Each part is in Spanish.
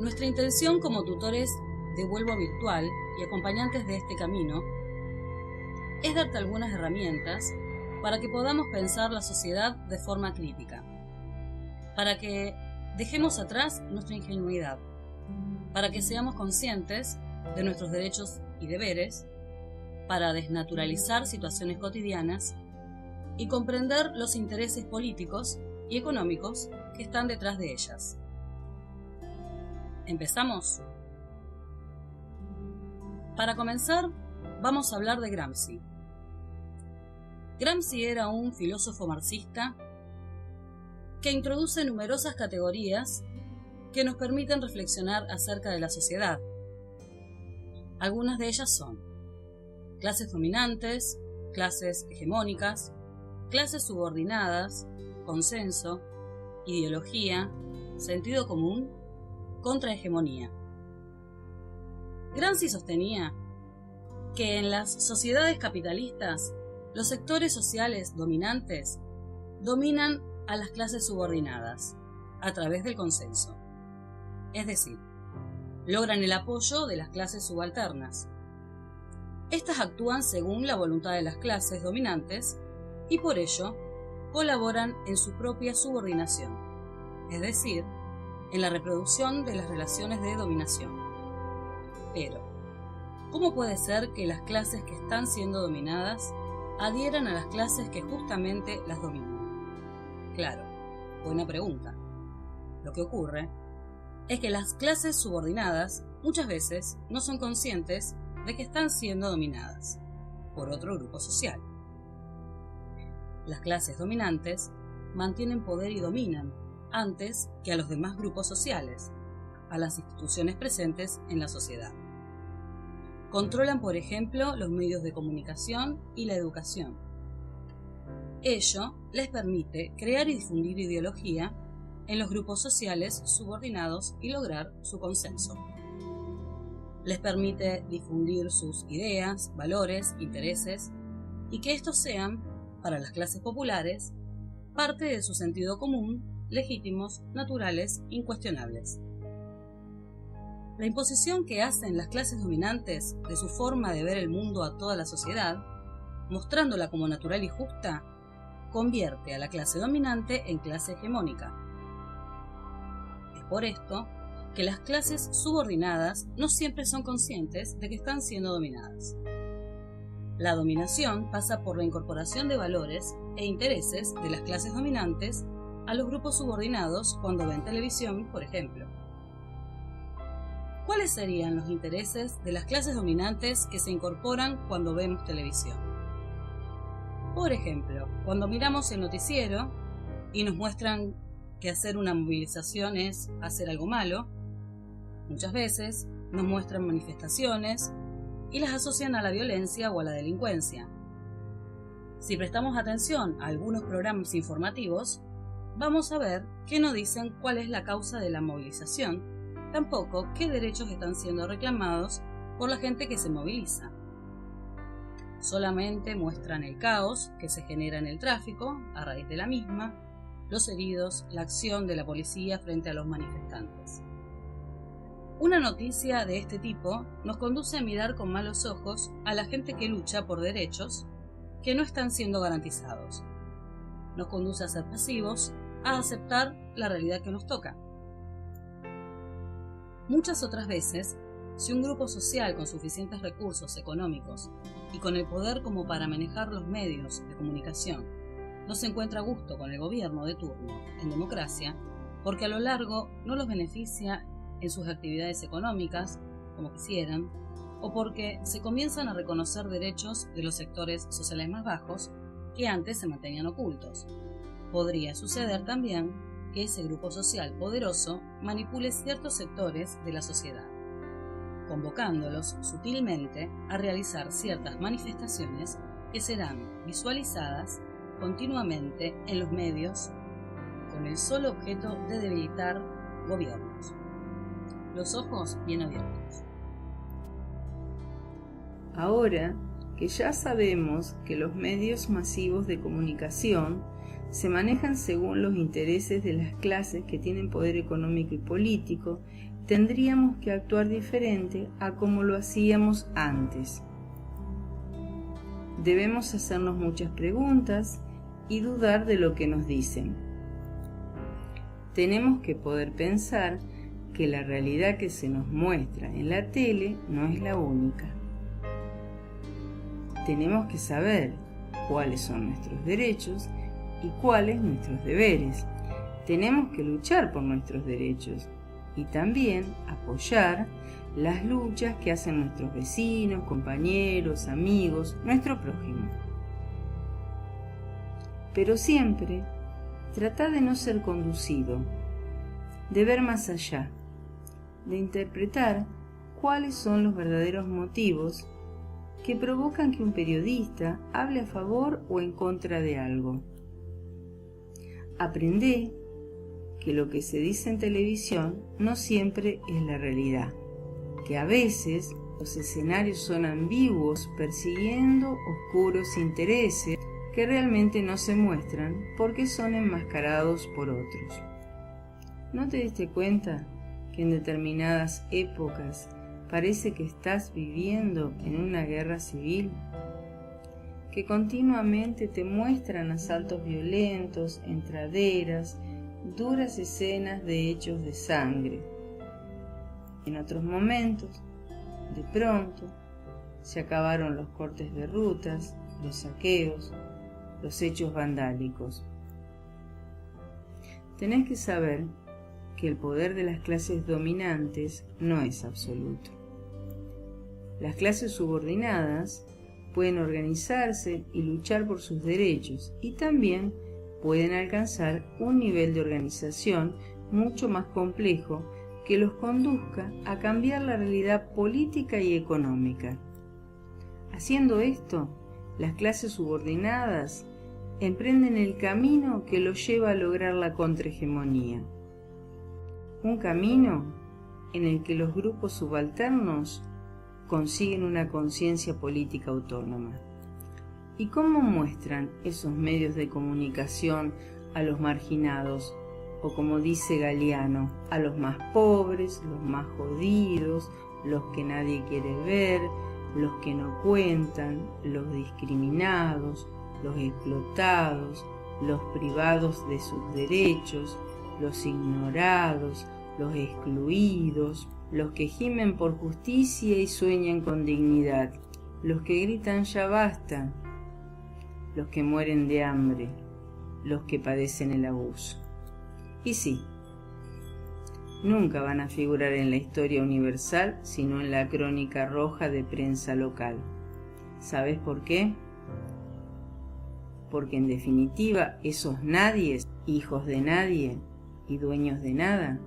Nuestra intención como tutores de Vuelvo Virtual y acompañantes de este camino es darte algunas herramientas para que podamos pensar la sociedad de forma crítica, para que dejemos atrás nuestra ingenuidad, para que seamos conscientes de nuestros derechos y deberes, para desnaturalizar situaciones cotidianas y comprender los intereses políticos y económicos que están detrás de ellas. ¿Empezamos? Para comenzar, vamos a hablar de Gramsci. Gramsci era un filósofo marxista que introduce numerosas categorías que nos permiten reflexionar acerca de la sociedad. Algunas de ellas son clases dominantes, clases hegemónicas, clases subordinadas, consenso, ideología, sentido común, contrahegemonía. Gramsci sostenía que en las sociedades capitalistas los sectores sociales dominantes dominan a las clases subordinadas a través del consenso, es decir, logran el apoyo de las clases subalternas. Estas actúan según la voluntad de las clases dominantes y por ello colaboran en su propia subordinación, es decir, en la reproducción de las relaciones de dominación. Pero, ¿cómo puede ser que las clases que están siendo dominadas adhieran a las clases que justamente las dominan? Claro, buena pregunta. Lo que ocurre es que las clases subordinadas muchas veces no son conscientes de que están siendo dominadas por otro grupo social. Las clases dominantes mantienen poder y dominan antes que a los demás grupos sociales, a las instituciones presentes en la sociedad. Controlan, por ejemplo, los medios de comunicación y la educación. Ello les permite crear y difundir ideología en los grupos sociales subordinados y lograr su consenso. Les permite difundir sus ideas, valores, intereses y que estos sean, para las clases populares, parte de su sentido común, legítimos, naturales, incuestionables. La imposición que hacen las clases dominantes de su forma de ver el mundo a toda la sociedad, mostrándola como natural y justa, convierte a la clase dominante en clase hegemónica. Es por esto que las clases subordinadas no siempre son conscientes de que están siendo dominadas. La dominación pasa por la incorporación de valores e intereses de las clases dominantes a los grupos subordinados cuando ven televisión, por ejemplo. ¿Cuáles serían los intereses de las clases dominantes que se incorporan cuando vemos televisión? Por ejemplo, cuando miramos el noticiero y nos muestran que hacer una movilización es hacer algo malo, muchas veces nos muestran manifestaciones y las asocian a la violencia o a la delincuencia. Si prestamos atención a algunos programas informativos, vamos a ver que no dicen cuál es la causa de la movilización, tampoco qué derechos están siendo reclamados por la gente que se moviliza. Solamente muestran el caos que se genera en el tráfico a raíz de la misma, los heridos, la acción de la policía frente a los manifestantes. Una noticia de este tipo nos conduce a mirar con malos ojos a la gente que lucha por derechos que no están siendo garantizados. Nos conduce a ser pasivos, a aceptar la realidad que nos toca. Muchas otras veces, si un grupo social con suficientes recursos económicos y con el poder como para manejar los medios de comunicación no se encuentra a gusto con el gobierno de turno en democracia, porque a lo largo no los beneficia en sus actividades económicas como quisieran, o porque se comienzan a reconocer derechos de los sectores sociales más bajos que antes se mantenían ocultos. Podría suceder también que ese grupo social poderoso manipule ciertos sectores de la sociedad, convocándolos sutilmente a realizar ciertas manifestaciones que serán visualizadas continuamente en los medios con el solo objeto de debilitar gobiernos. Los ojos bien abiertos. Ahora que ya sabemos que los medios masivos de comunicación se manejan según los intereses de las clases que tienen poder económico y político, tendríamos que actuar diferente a como lo hacíamos antes. Debemos hacernos muchas preguntas y dudar de lo que nos dicen. Tenemos que poder pensar que la realidad que se nos muestra en la tele no es la única. Tenemos que saber cuáles son nuestros derechos y cuáles nuestros deberes. Tenemos que luchar por nuestros derechos y también apoyar las luchas que hacen nuestros vecinos, compañeros, amigos, nuestro prójimo. Pero siempre trata de no ser conducido, de ver más allá, de interpretar cuáles son los verdaderos motivos que provocan que un periodista hable a favor o en contra de algo. Aprende que lo que se dice en televisión no siempre es la realidad, que a veces los escenarios son ambiguos persiguiendo oscuros intereses que realmente no se muestran porque son enmascarados por otros. ¿No te diste cuenta que en determinadas épocas parece que estás viviendo en una guerra civil? Que continuamente te muestran asaltos violentos, entraderas, duras escenas de hechos de sangre. En otros momentos, de pronto, se acabaron los cortes de rutas, los saqueos, los hechos vandálicos. Tenés que saber que el poder de las clases dominantes no es absoluto. Las clases subordinadas pueden organizarse y luchar por sus derechos y también pueden alcanzar un nivel de organización mucho más complejo que los conduzca a cambiar la realidad política y económica. Haciendo esto, las clases subordinadas emprenden el camino que los lleva a lograr la contrahegemonía. Un camino en el que los grupos subalternos consiguen una conciencia política autónoma. ¿Y cómo muestran esos medios de comunicación a los marginados? O como dice Galeano, a los más pobres, los más jodidos, los que nadie quiere ver, los que no cuentan, los discriminados, los explotados, los privados de sus derechos, los ignorados, los excluidos, los que gimen por justicia y sueñan con dignidad, los que gritan ya basta, los que mueren de hambre, los que padecen el abuso. Y sí, nunca van a figurar en la historia universal, sino en la crónica roja de prensa local. ¿Sabes por qué? Porque en definitiva esos nadies, hijos de nadie y dueños de nada,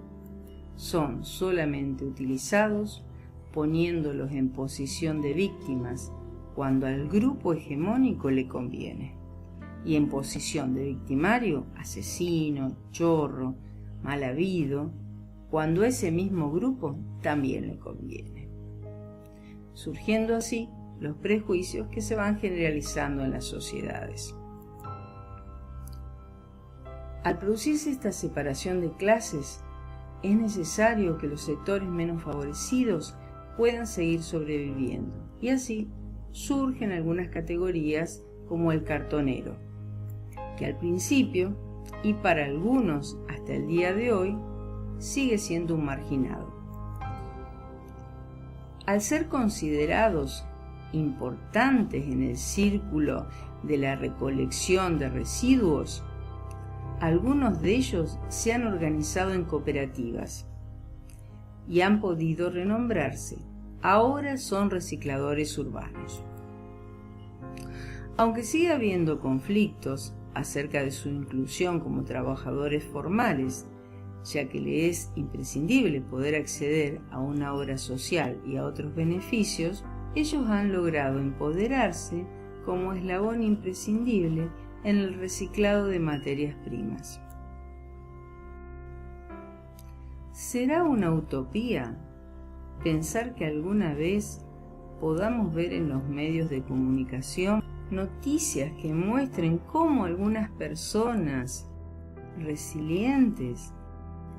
son solamente utilizados poniéndolos en posición de víctimas cuando al grupo hegemónico le conviene, y en posición de victimario, asesino, chorro, mal habido, cuando a ese mismo grupo también le conviene, surgiendo así los prejuicios que se van generalizando en las sociedades. Al producirse esta separación de clases, es necesario que los sectores menos favorecidos puedan seguir sobreviviendo, y así surgen algunas categorías como el cartonero, que al principio, y para algunos hasta el día de hoy, sigue siendo un marginado. Al ser considerados importantes en el círculo de la recolección de residuos, algunos de ellos se han organizado en cooperativas y han podido renombrarse. Ahora son recicladores urbanos. Aunque sigue habiendo conflictos acerca de su inclusión como trabajadores formales, ya que le es imprescindible poder acceder a una obra social y a otros beneficios, ellos han logrado empoderarse como eslabón imprescindible en el reciclado de materias primas. ¿Será una utopía pensar que alguna vez podamos ver en los medios de comunicación noticias que muestren cómo algunas personas resilientes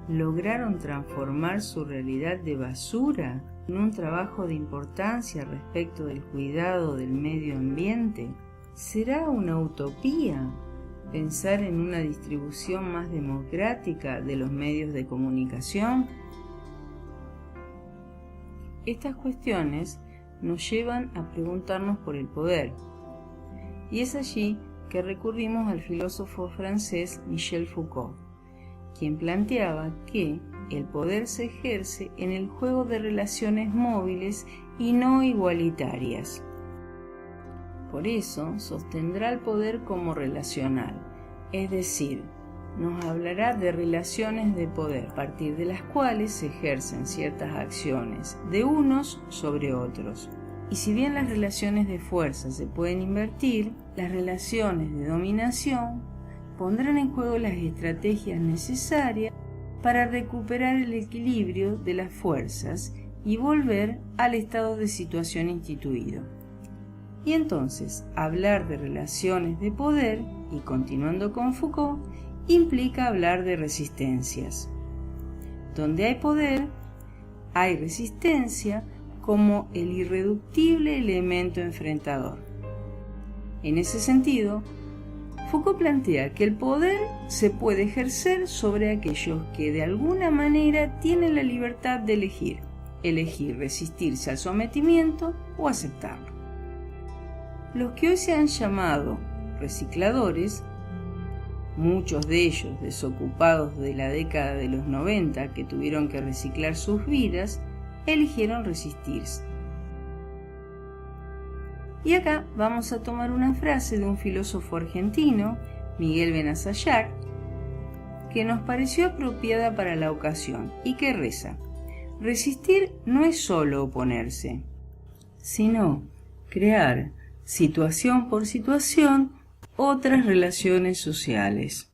lograron transformar su realidad de basura en un trabajo de importancia respecto del cuidado del medio ambiente? ¿Será una utopía pensar en una distribución más democrática de los medios de comunicación? Estas cuestiones nos llevan a preguntarnos por el poder, y es allí que recurrimos al filósofo francés Michel Foucault, quien planteaba que el poder se ejerce en el juego de relaciones móviles y no igualitarias. Por eso sostendrá el poder como relacional, es decir, nos hablará de relaciones de poder, a partir de las cuales se ejercen ciertas acciones de unos sobre otros. Y si bien las relaciones de fuerza se pueden invertir, las relaciones de dominación pondrán en juego las estrategias necesarias para recuperar el equilibrio de las fuerzas y volver al estado de situación instituido. Y entonces, hablar de relaciones de poder, y continuando con Foucault, implica hablar de resistencias. Donde hay poder, hay resistencia como el irreductible elemento enfrentador. En ese sentido, Foucault plantea que el poder se puede ejercer sobre aquellos que de alguna manera tienen la libertad de elegir resistirse al sometimiento o aceptarlo. Los que hoy se han llamado recicladores, muchos de ellos desocupados de la década de los 90 que tuvieron que reciclar sus vidas, eligieron resistirse. Y acá vamos a tomar una frase de un filósofo argentino, Miguel Benazayac, que nos pareció apropiada para la ocasión y que reza: resistir no es solo oponerse, sino crear, situación por situación, otras relaciones sociales.